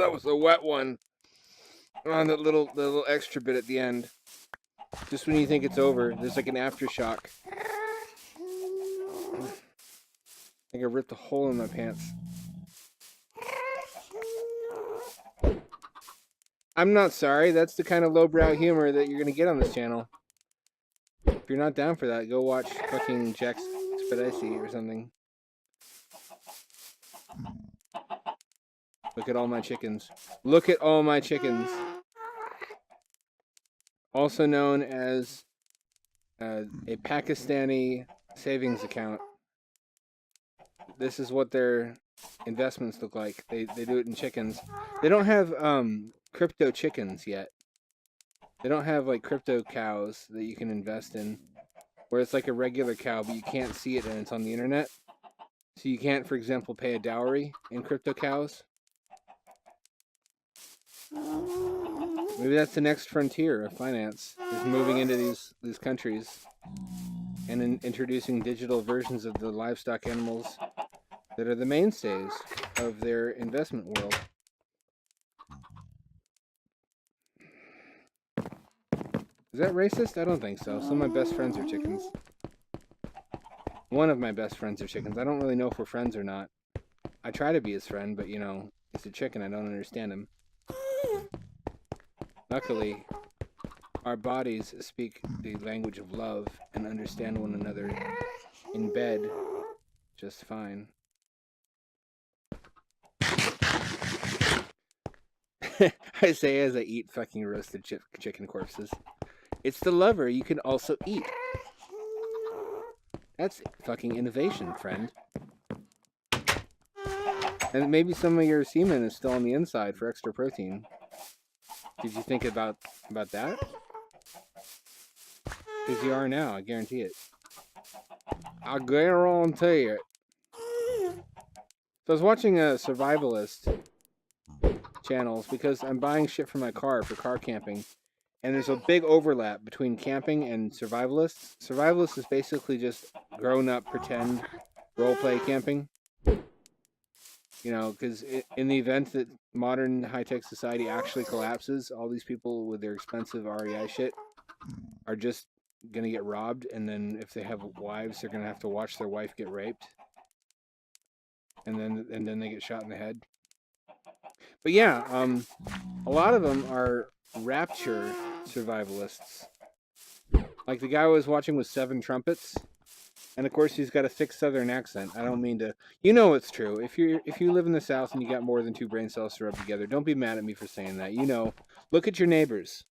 that was a wet one. On the little extra bit at the end. Just when you think it's over, there's like an aftershock. I think I ripped a hole in my pants. I'm not sorry. That's the kind of lowbrow humor that you're gonna get on this channel. If you're not down for that, go watch fucking Jack's Expedicy or something. Look at all my chickens. Look at all my chickens. Also known as a Pakistani savings account. This is what their investments look like. They do it in chickens. They don't have crypto chickens yet. They don't have like crypto cows that you can invest in, where it's like a regular cow, but you can't see it and it's on the internet. So you can't, for example, pay a dowry in crypto cows. Maybe that's the next frontier of finance, is moving into these countries and introducing digital versions of the livestock animals that are the mainstays of their investment world. Is that racist? I don't think so. Some of my best friends are chickens. One of my best friends are chickens. I don't really know if we're friends or not. I try to be his friend, but you know, he's a chicken. I don't understand him. Luckily, our bodies speak the language of love and understand one another in bed just fine. I say as I eat fucking roasted chicken corpses. It's the lover you can also eat. That's fucking innovation, friend. And maybe some of your semen is still on the inside for extra protein. Did you think about that? Because you are now, I guarantee it. I guarantee it. So I was watching a survivalist channels because I'm buying shit for my car for car camping. And there's a big overlap between camping and survivalists. Survivalists is basically just grown-up pretend role-play camping. You know, because in the event that modern high-tech society actually collapses, all these people with their expensive REI shit are just going to get robbed. And then if they have wives, they're going to have to watch their wife get raped. And then they get shot in the head. But yeah, a lot of them are rapture survivalists. Like the guy I was watching with 7 Trumpets, and of course he's got a thick Southern accent. I don't mean to, you know, it's true. If you live in the South and you got more than 2 brain cells to rub together, don't be mad at me for saying that. You know, look at your neighbors.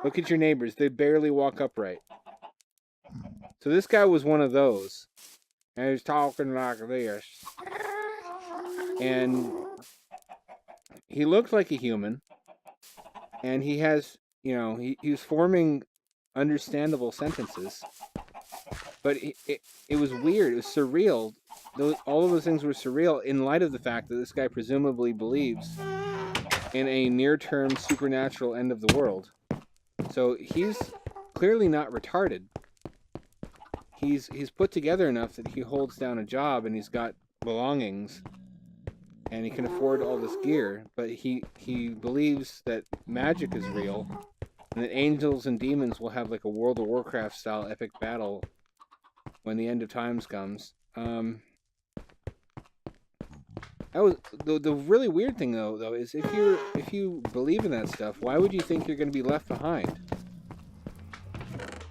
Look at your neighbors. They barely walk upright. So this guy was one of those, and he's talking like this, and he looked like a human. And he has, you know, he was forming understandable sentences. But it was weird. It was surreal. All of those things were surreal in light of the fact that this guy presumably believes in a near-term supernatural end of the world. So he's clearly not retarded. He's put together enough that he holds down a job and he's got belongings. And he can afford all this gear, but he believes that magic is real, and that angels and demons will have like a World of Warcraft style epic battle when the end of times comes. That was the really weird thing though is if you believe in that stuff, why would you think you're going to be left behind?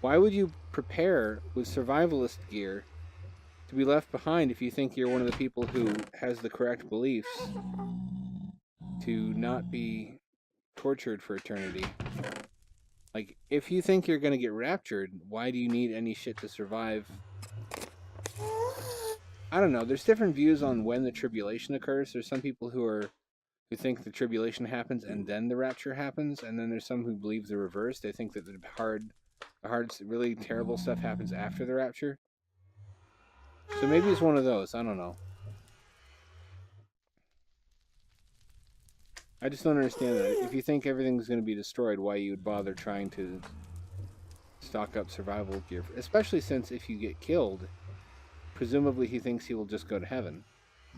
Why would you prepare with survivalist gear to be left behind if you think you're one of the people who has the correct beliefs to not be tortured for eternity? Like, if you think you're going to get raptured, why do you need any shit to survive? I don't know. There's different views on when the tribulation occurs. There's some people who think the tribulation happens and then the rapture happens, and then there's some who believe the reverse. They think that the hard, really terrible stuff happens after the rapture. So maybe it's one of those. I don't know. I just don't understand that. If you think everything's going to be destroyed, why you would bother trying to stock up survival gear? Especially since if you get killed, presumably he thinks he will just go to heaven.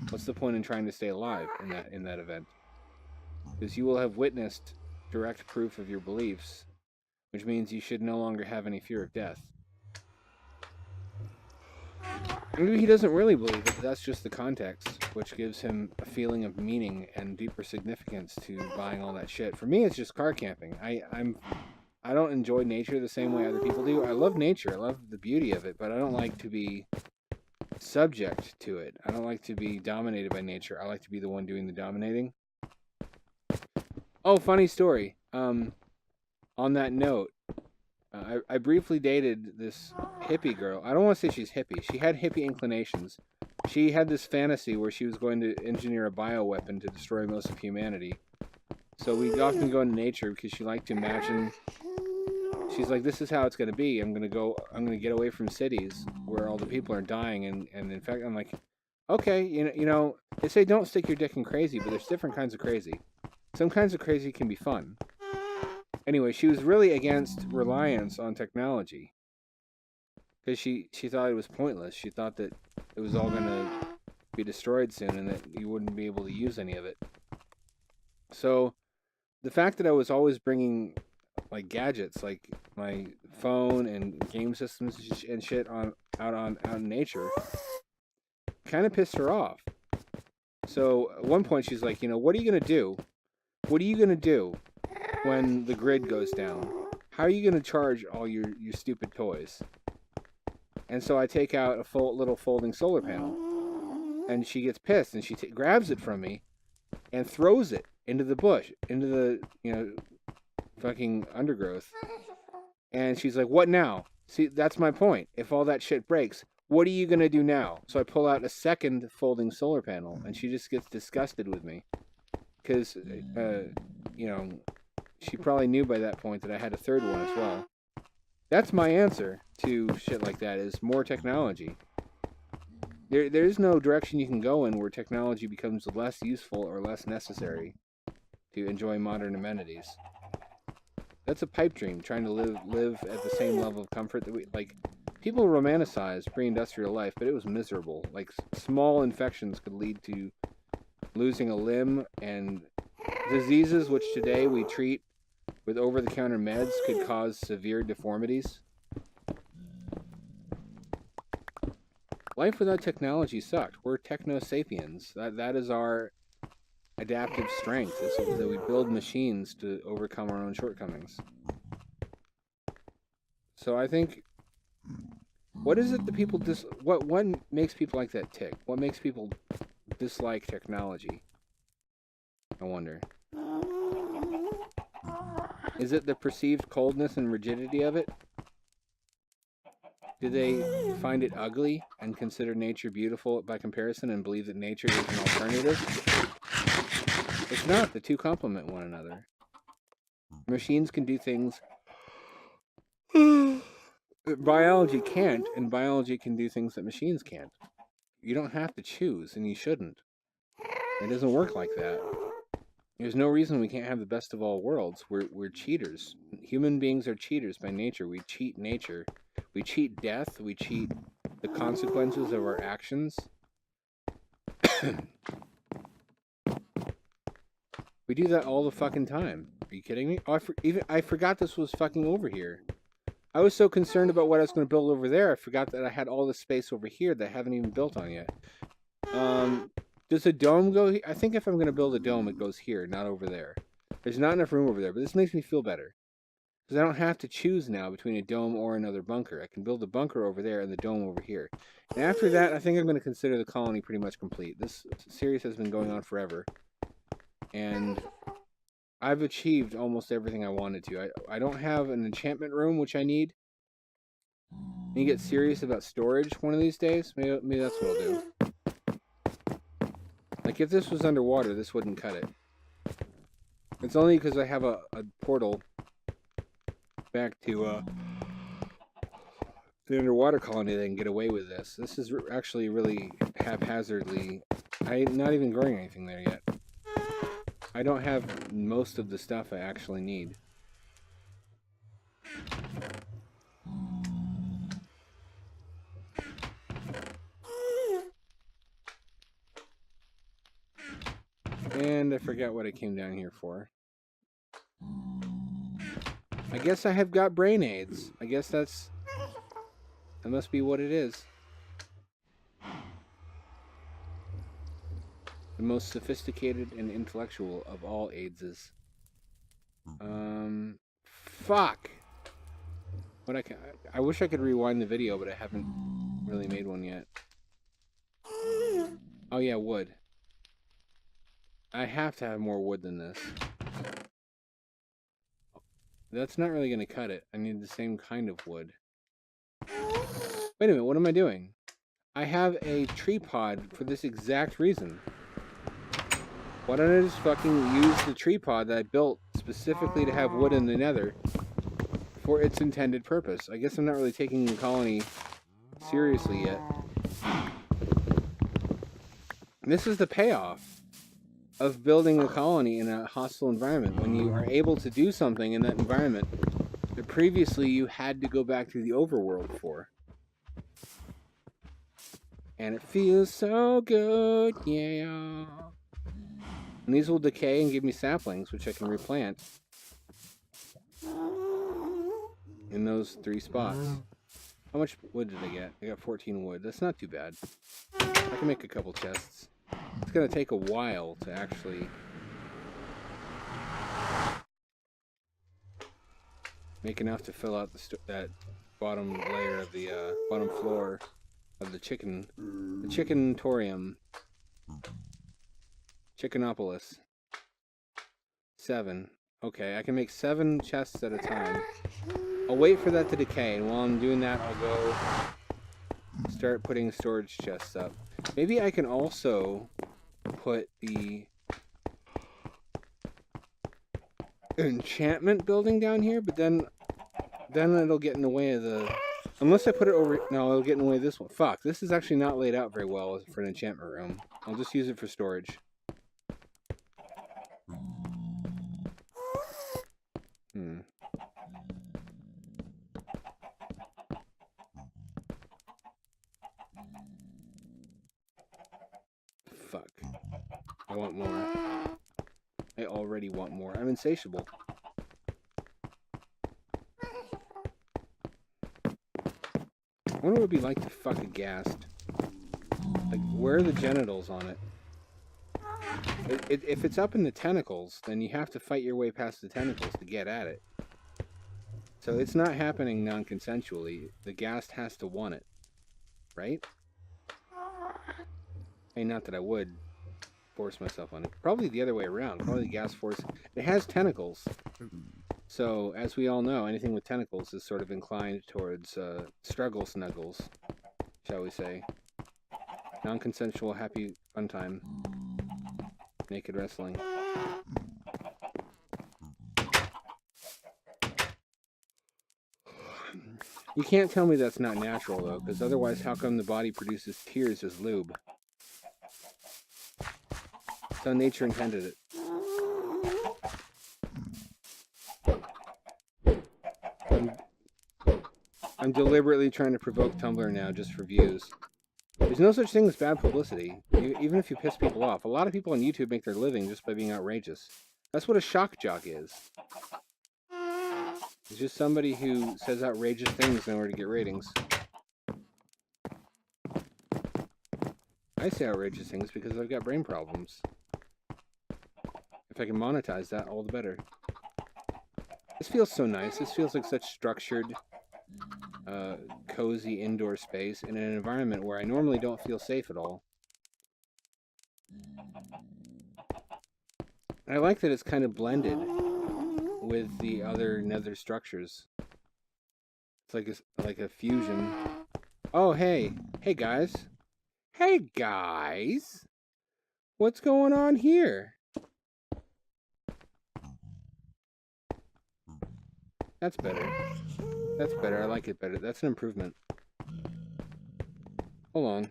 What's the point in trying to stay alive in that event? because you will have witnessed direct proof of your beliefs, which means you should no longer have any fear of death. Maybe he doesn't really believe it, but that's just the context, which gives him a feeling of meaning and deeper significance to buying all that shit. For me, it's just car camping. I don't enjoy nature the same way other people do. I love nature. I love the beauty of it, but I don't like to be subject to it. I don't like to be dominated by nature. I like to be the one doing the dominating. Oh, funny story. On that note, I briefly dated this hippie girl. I don't want to say she's hippie. She had hippie inclinations. She had this fantasy where she was going to engineer a bioweapon to destroy most of humanity. So we'd often go into nature because she liked to imagine. She's like, this is how it's going to be. I'm going to get away from cities where all the people are dying. And in fact, I'm like, okay, you know, they say don't stick your dick in crazy, but there's different kinds of crazy. Some kinds of crazy can be fun. Anyway, she was really against reliance on technology because she thought it was pointless. She thought that it was all going to be destroyed soon and that you wouldn't be able to use any of it. So the fact that I was always bringing like gadgets, like my phone and game systems and shit out in nature, kind of pissed her off. So at one point she's like, you know, what are you going to do? What are you going to do when the grid goes down? How are you going to charge all your stupid toys? And so I take out a little folding solar panel, and she gets pissed, and she grabs it from me and throws it into the bush, into the, fucking undergrowth. And she's like, what now? See, that's my point. If all that shit breaks, what are you going to do now? So I pull out a second folding solar panel, and she just gets disgusted with me. Because, she probably knew by that point that I had a third one as well. That's my answer to shit like that, is more technology. There's no direction you can go in where technology becomes less useful or less necessary to enjoy modern amenities. That's a pipe dream, trying to live at the same level of comfort that we... Like, people romanticize pre-industrial life, but it was miserable. Like, small infections could lead to losing a limb, and diseases which today we treat with over-the-counter meds could cause severe deformities. Life without technology sucked. We're techno-sapiens. That is our adaptive strength, is that we build machines to overcome our own shortcomings. So I think, what is it that people what makes people like that tick? What makes people dislike technology? I wonder. Is it the perceived coldness and rigidity of it? Do they find it ugly and consider nature beautiful by comparison and believe that nature is an alternative? It's not. The two complement one another. Machines can do things biology can't, and biology can do things that machines can't. You don't have to choose, and you shouldn't. It doesn't work like that. There's no reason we can't have the best of all worlds. We're cheaters. Human beings are cheaters by nature. We cheat nature. We cheat death. We cheat the consequences of our actions. We do that all the fucking time. Are you kidding me? Oh, I forgot this was fucking over here. I was so concerned about what I was going to build over there, I forgot that I had all this space over here that I haven't even built on yet. Does a dome go here? I think if I'm going to build a dome, it goes here, not over there. There's not enough room over there, but this makes me feel better. Because I don't have to choose now between a dome or another bunker. I can build a bunker over there and the dome over here. And after that, I think I'm going to consider the colony pretty much complete. This series has been going on forever. And I've achieved almost everything I wanted to. I don't have an enchantment room, which I need. I need to get serious about storage one of these days. Maybe that's what I'll do. Like, if this was underwater, this wouldn't cut it. It's only because I have a portal back to the underwater colony that I can get away with this. This is actually really haphazardly... I'm not even growing anything there yet. I don't have most of the stuff I actually need. And I forgot what I came down here for. I guess I have got brain aids. I guess that must be what it is. The most sophisticated and intellectual of all AIDS's. Fuck! I wish I could rewind the video, but I haven't really made one yet. Oh yeah, wood. I have to have more wood than this. That's not really going to cut it. I need the same kind of wood. Wait a minute, what am I doing? I have a tree pod for this exact reason. Why don't I just fucking use the tree pod that I built specifically to have wood in the nether for its intended purpose? I guess I'm not really taking the colony seriously yet. And this is the payoff of building a colony in a hostile environment, when you are able to do something in that environment that previously you had to go back to the overworld for. And it feels so good, yeah. And these will decay and give me saplings, which I can replant in those 3 spots. How much wood did I get? I got 14 wood. That's not too bad. I can make a couple chests. It's going to take a while to actually make enough to fill out that bottom layer of the bottom floor of the chickentorium. Chickenopolis. 7. Okay, I can make 7 chests at a time. I'll wait for that to decay, and while I'm doing that, I'll go start putting storage chests up. Maybe I can also put the enchantment building down here, but then it'll get in the way of the... Unless I put it over... No, it'll get in the way of this one. Fuck, this is actually not laid out very well for an enchantment room. I'll just use it for storage. Fuck. I want more. I already want more. I'm insatiable. I wonder what it would be like to fuck a ghast. Like, where are the genitals on it? If it's up in the tentacles, then you have to fight your way past the tentacles to get at it. So it's not happening non-consensually. The ghast has to want it. Right? Hey, not that I would force myself on it. Probably the other way around. Probably the ghast force... It has tentacles. So, as we all know, anything with tentacles is sort of inclined towards struggle snuggles, shall we say. Non-consensual, happy, fun time. Naked wrestling. You can't tell me that's not natural, though, because otherwise how come the body produces tears as lube? That's how nature intended it. I'm deliberately trying to provoke Tumblr now just for views. There's no such thing as bad publicity, even if you piss people off. A lot of people on YouTube make their living just by being outrageous. That's what a shock jock is. It's just somebody who says outrageous things in order to get ratings. I say outrageous things because I've got brain problems. If I can monetize that, all the better. This feels so nice. This feels like such structured, cozy indoor space in an environment where I normally don't feel safe at all. I like that it's kind of blended with the other nether structures. It's like a fusion. Oh, hey. Hey, guys. Hey, guys. What's going on here? That's better. That's better. I like it better. That's an improvement. Hold on.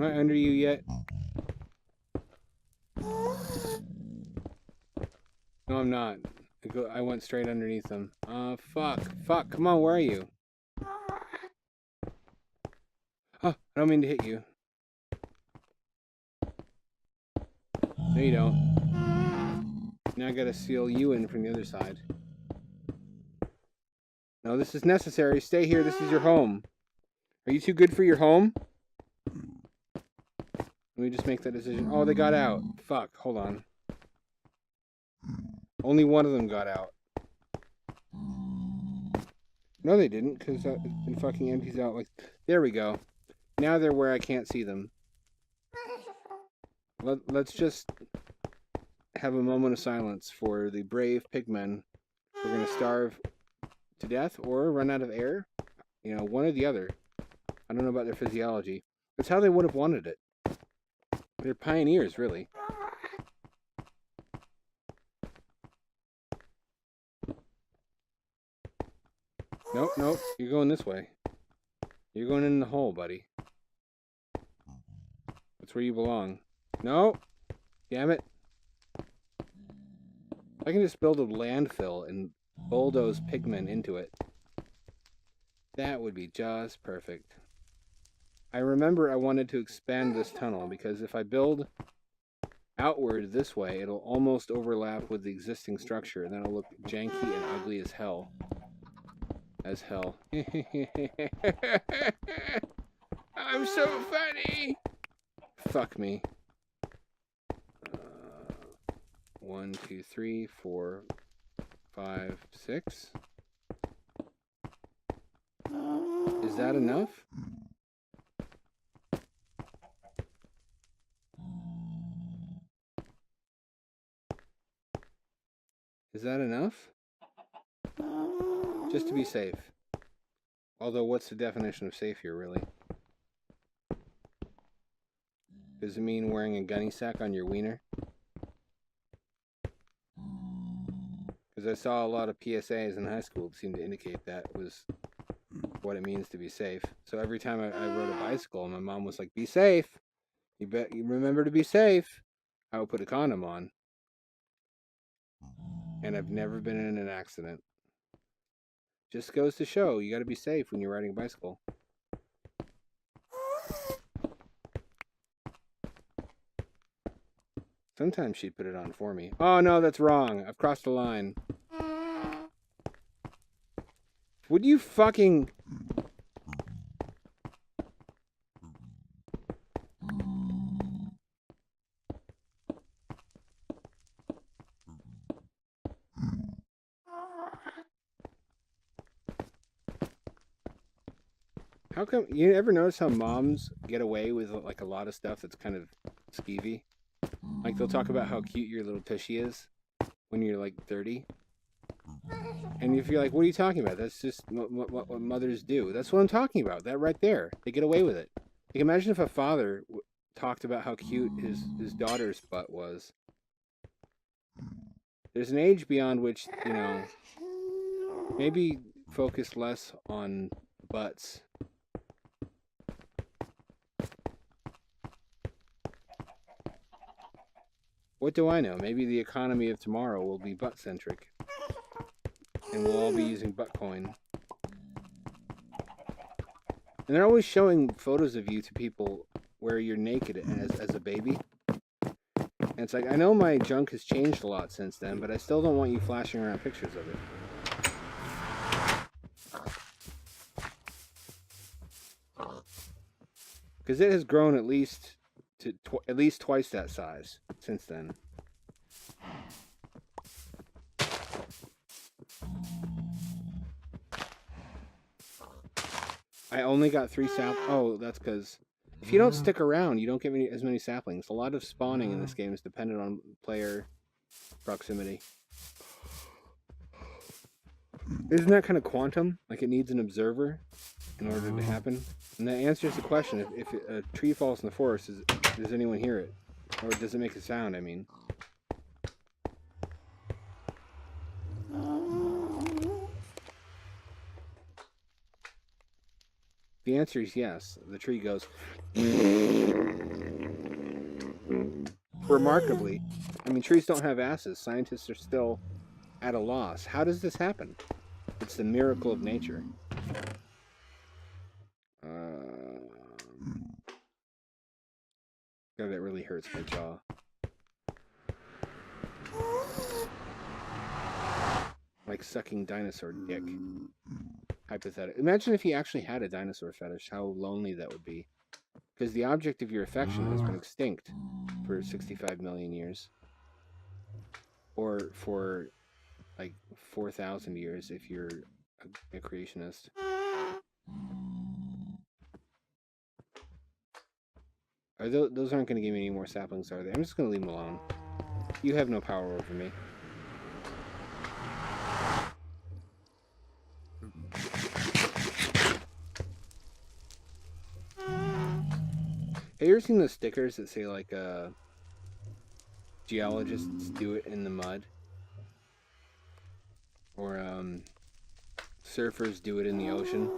Am I under you yet? No, I'm not. I went straight underneath them. Fuck. Fuck. Come on, where are you? Oh, I don't mean to hit you. No, you don't. Now I gotta seal you in from the other side. No, this is necessary. Stay here. This is your home. Are you too good for your home? Let me just make that decision. Oh, they got out. Fuck. Hold on. Only one of them got out. No, they didn't, because it fucking empties out like... There we go. Now they're where I can't see them. Let's just have a moment of silence for the brave pigmen. We're going to starve to death or run out of air. You know, one or the other. I don't know about their physiology. That's how they would have wanted it. They're pioneers, really. Nope, nope. You're going this way. You're going in the hole, buddy. That's where you belong. No! Damn it. I can just build a landfill and bulldoze pigmen into it. That would be just perfect. I remember I wanted to expand this tunnel because if I build outward this way, it'll almost overlap with the existing structure and that'll look janky and ugly as hell. As hell. I'm so funny! Fuck me. 1, 2, 3, 4, 5, 6. Is that enough? Is that enough? Just to be safe. Although, what's the definition of safe here, really? Does it mean wearing a gunny sack on your wiener? Because I saw a lot of PSAs in high school that seemed to indicate that was what it means to be safe. So every time I rode a bicycle, my mom was like, "Be safe. You remember to be safe." I would put a condom on. And I've never been in an accident. Just goes to show, you gotta be safe when you're riding a bicycle. Sometimes she'd put it on for me. Oh no, that's wrong. I've crossed the line. Would you fucking... How come... You ever notice how moms get away with like a lot of stuff that's kind of skeevy? Like they'll talk about how cute your little tushy is when you're like 30. And if you're like, what are you talking about? That's just what mothers do. That's what I'm talking about. That right there. They get away with it. Like imagine if a father talked about how cute his daughter's butt was. There's an age beyond which, you know, maybe focus less on butts. What do I know? Maybe the economy of tomorrow will be butt-centric. And we'll all be using Buttcoin. And they're always showing photos of you to people where you're naked as a baby. And it's like, I know my junk has changed a lot since then, but I still don't want you flashing around pictures of it. Because it has grown at least to at least twice that size since then. I only got 3 saplings. Oh, that's because if you don't stick around, you don't get as many saplings. A lot of spawning in this game is dependent on player proximity. Isn't that kind of quantum? Like it needs an observer in order to happen? And that answers the question. If a tree falls in the forest, does anyone hear it? Or does it make a sound, I mean? The answer is yes. The tree goes. Remarkably, I mean, trees don't have asses. Scientists are still at a loss. How does this happen? It's the miracle of nature. God, that really hurts my jaw. Like sucking dinosaur dick. Hypothetical. Imagine if you actually had a dinosaur fetish, how lonely that would be. Because the object of your affection has been extinct for 65 million years. Or for like 4,000 years if you're a creationist. Are those aren't going to give me any more saplings, are they? I'm just going to leave them alone. You have no power over me. Have you ever seen those stickers that say like geologists do it in the mud? Or surfers do it in the ocean?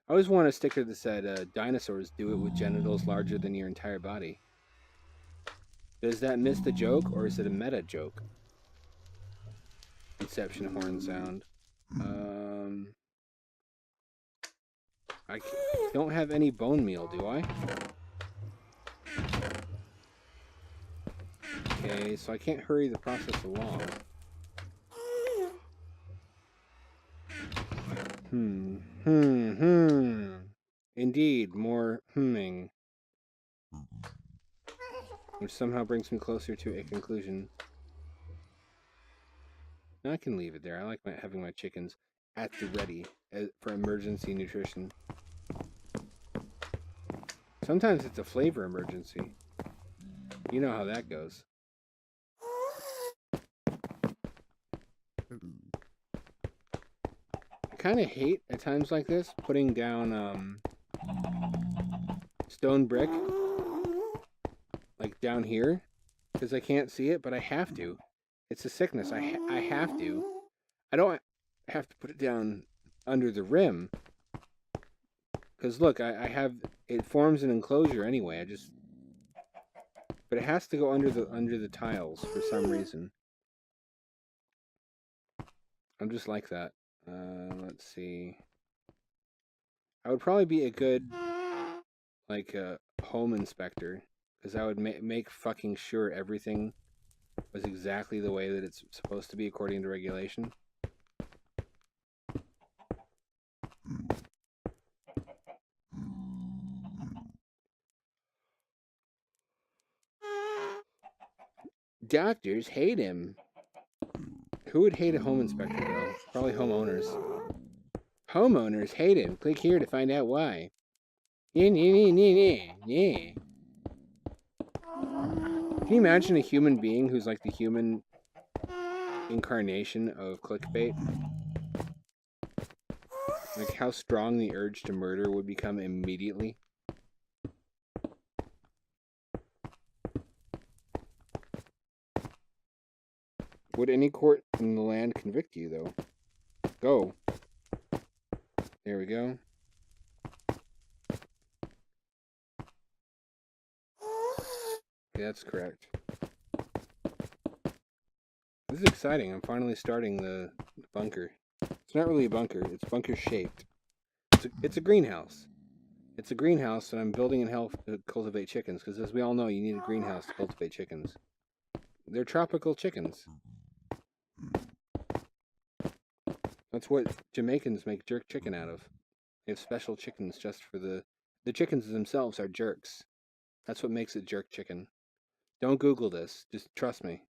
I always want a sticker that said dinosaurs do it with genitals larger than your entire body. Does that miss the joke, or is it a meta joke? Inception horn sound. I don't have any bone meal, do I? Okay, so I can't hurry the process along. Indeed, more hmming. Which somehow brings me closer to a conclusion. Now I can leave it there. I like having my chickens at the ready for emergency nutrition. Sometimes it's a flavor emergency. You know how that goes. I kind of hate at times like this putting down stone brick like down here because I can't see it, but I have to. It's a sickness. I have to. I don't have to put it down under the rim because look, I have it forms an enclosure anyway. But it has to go under the tiles for some reason. I'm just like that. Let's see. I would probably be a good like home inspector because I would make fucking sure everything was exactly the way that it's supposed to be according to regulation. Doctors hate him. Who would hate a home inspector though? Probably homeowners. Homeowners hate him. Click here to find out why. Yeah. Can you imagine a human being who's like the human incarnation of clickbait? Like how strong the urge to murder would become immediately. Would any court in the land convict you, though? Go. There we go. Okay, that's correct. This is exciting. I'm finally starting the bunker. It's not really a bunker. It's bunker-shaped. It's a greenhouse. It's a greenhouse that I'm building in hell to cultivate chickens, because as we all know, you need a greenhouse to cultivate chickens. They're tropical chickens. That's what Jamaicans make jerk chicken out of. They have special chickens just for the chickens themselves are jerks. That's what makes it jerk chicken. Don't Google this. Just trust me.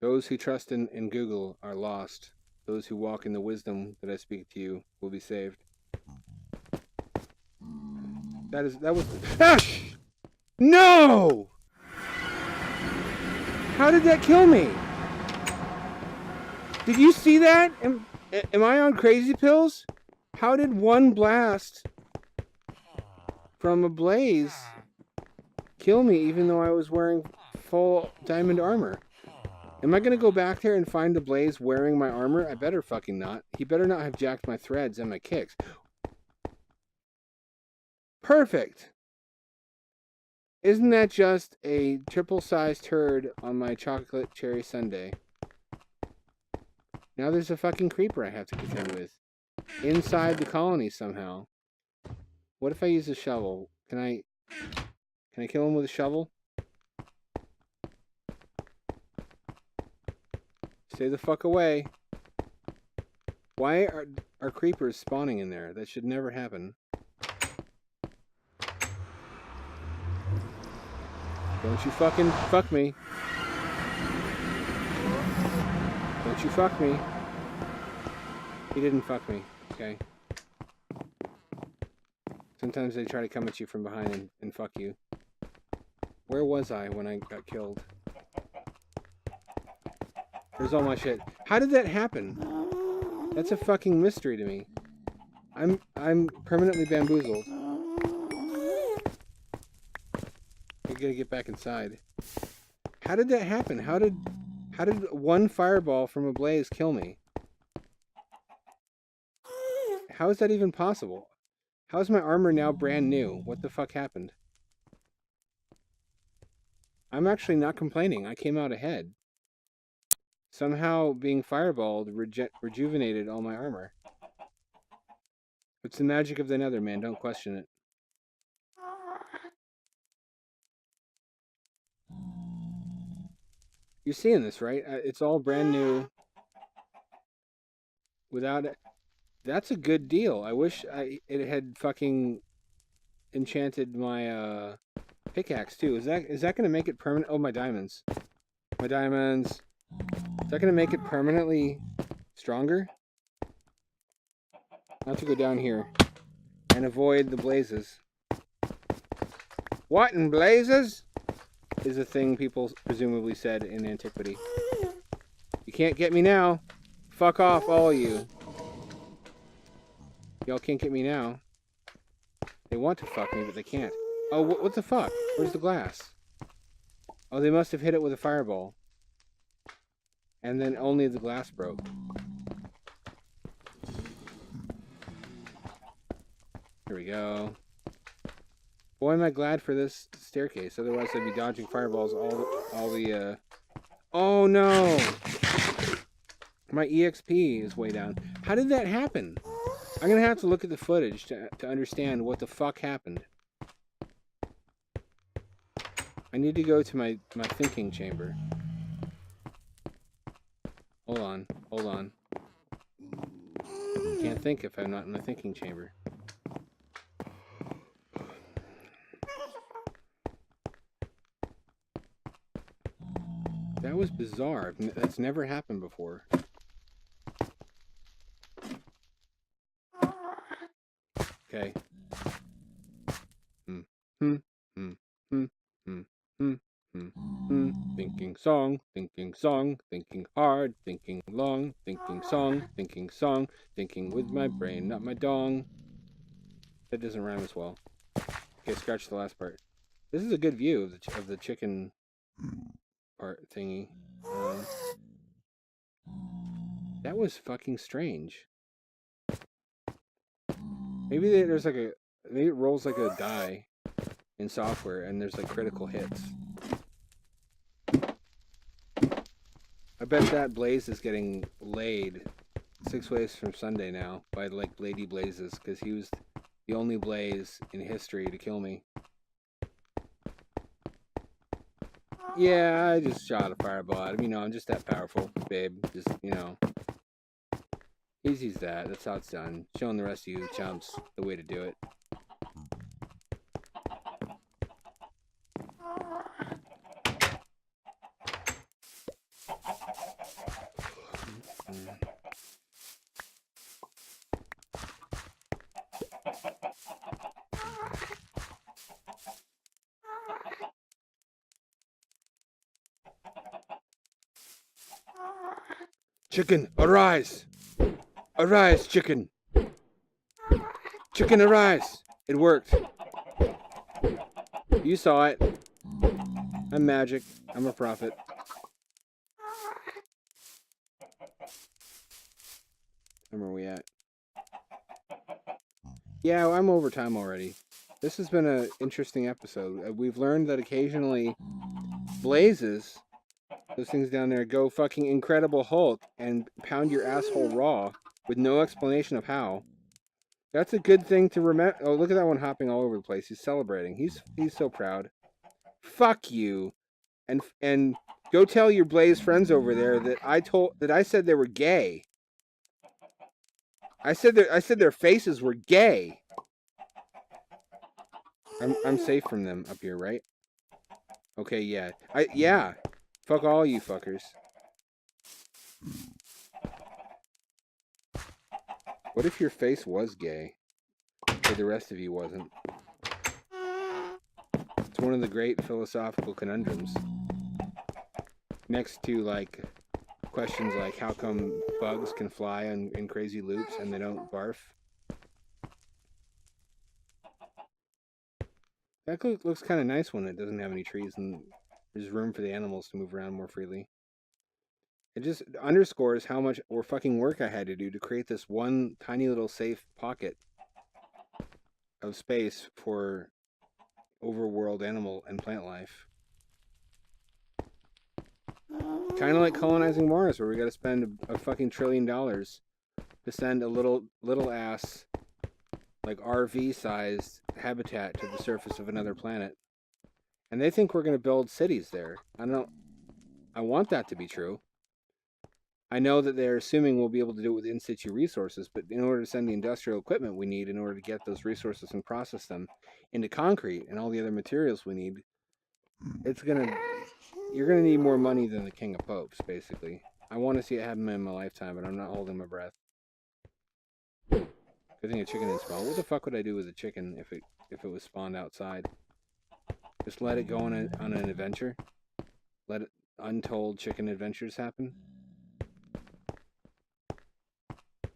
Those who trust in Google are lost. Those who walk in the wisdom that I speak to you will be saved. That was... Ah! No! How did that kill me? Did you see that? Am I on crazy pills? How did one blast from a blaze kill me even though I was wearing full diamond armor? Am I gonna go back there and find the Blaze wearing my armor? I better fucking not. He better not have jacked my threads and my kicks. Perfect! Isn't that just a triple-sized turd on my chocolate cherry sundae? Now there's a fucking creeper I have to contend with. Inside the colony somehow. What if I use a shovel? Can I kill him with a shovel? Stay the fuck away. Why are creepers spawning in there? That should never happen. Don't you fucking fuck me. Don't you fuck me. He didn't fuck me, okay? Sometimes they try to come at you from behind and fuck you. Where was I when I got killed? There's all my shit. How did that happen? That's a fucking mystery to me. I'm permanently bamboozled. I gotta get back inside. How did that happen? How did one fireball from a blaze kill me? How is that even possible? How is my armor now brand new? What the fuck happened? I'm actually not complaining. I came out ahead. Somehow being fireballed rejuvenated all my armor. It's the magic of the Nether, man. Don't question it. You're seeing this, right? It's all brand new. Without it. That's a good deal. I wish it had fucking enchanted my pickaxe too. Is that going to make it permanent? Oh, my diamonds. My diamonds. Is that going to make it permanently stronger? I have to go down here and avoid the blazes. What in blazes? Is a thing people presumably said in antiquity. You can't get me now. Fuck off, all of you. Y'all can't get me now. They want to fuck me, but they can't. Oh, what the fuck? Where's the glass? Oh, they must have hit it with a fireball. And then only the glass broke. Here we go. Boy, am I glad for this staircase. Otherwise, I'd be dodging fireballs all the. Oh no! My EXP is way down. How did that happen? I'm gonna have to look at the footage to understand what the fuck happened. I need to go to my thinking chamber. Hold on, hold on. Can't think if I'm not in the thinking chamber. That was bizarre. That's never happened before. Okay. Thinking song, thinking hard, thinking long, thinking song, thinking with my brain, not my dong. That doesn't rhyme as well. Okay, scratch the last part. This is a good view of the chicken part thingy. That was fucking strange. Maybe there's like maybe it rolls like a die in software and there's like critical hits. I bet that Blaze is getting laid 6 ways from Sunday now by like Lady Blazes because he was the only Blaze in history to kill me. Yeah, I just shot a fireball at him. You know, I'm just that powerful, babe. Just, you know. Easy's that. That's how it's done. Showing the rest of you chumps the way to do it. Chicken, arise! Arise, chicken! Chicken, arise! It worked. You saw it. I'm magic. I'm a prophet. time are we at? Yeah, I'm over time already. This has been an interesting episode. We've learned that occasionally blazes, those things down there, go fucking Incredible Hulk and pound your asshole raw with no explanation of how. That's a good thing to remember. Oh, look at that one hopping all over the place. He's celebrating. He's so proud. Fuck you. And go tell your Blaze friends over there that I said they were gay. I said their faces were gay. I'm safe from them up here, right? Okay, yeah. Yeah. Fuck all you fuckers. What if your face was gay, but the rest of you wasn't? It's one of the great philosophical conundrums. Next to like questions like how come bugs can fly in crazy loops and they don't barf? That looks kind of nice when it doesn't have any trees and there's room for the animals to move around more freely. It just underscores how much fucking work I had to do to create this one tiny little safe pocket of space for overworld animal and plant life. Kind of like colonizing Mars, where we got to spend a fucking $1 trillion to send a little ass, like RV-sized habitat to the surface of another planet. And they think we're going to build cities there. I want that to be true. I know that they're assuming we'll be able to do it with in-situ resources, but in order to send the industrial equipment we need in order to get those resources and process them into concrete and all the other materials we need, you're gonna need more money than the King of Popes, basically. I want to see it happen in my lifetime, but I'm not holding my breath. Good thing a chicken didn't spawn. What the fuck would I do with a chicken if it was spawned outside? Just let it go on an adventure? Let untold chicken adventures happen?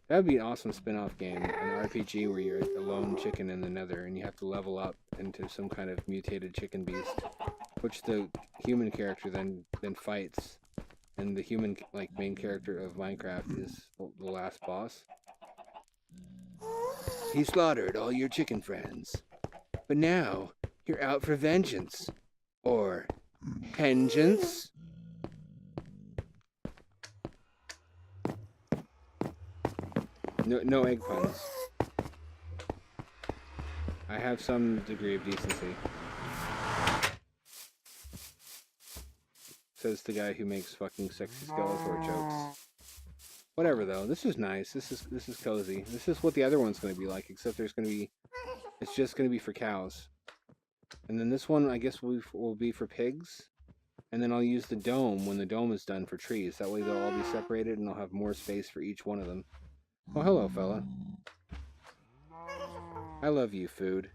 That would be an awesome spin-off game, an RPG where you're a lone chicken in the Nether and you have to level up into some kind of mutated chicken beast, which the human character then fights, and the human main character of Minecraft is the last boss. He slaughtered all your chicken friends, but now you're out for vengeance, or hengeance. No egg puns. I have some degree of decency. Says the guy who makes fucking sexy Skeletor jokes. Whatever though, this is nice. This is cozy. This is what the other one's going to be like, except it's just going to be for cows. And then this one, I guess, will be for pigs. And then I'll use the dome when the dome is done for trees. That way they'll all be separated and I'll have more space for each one of them. Oh, hello, fella. I love you, food.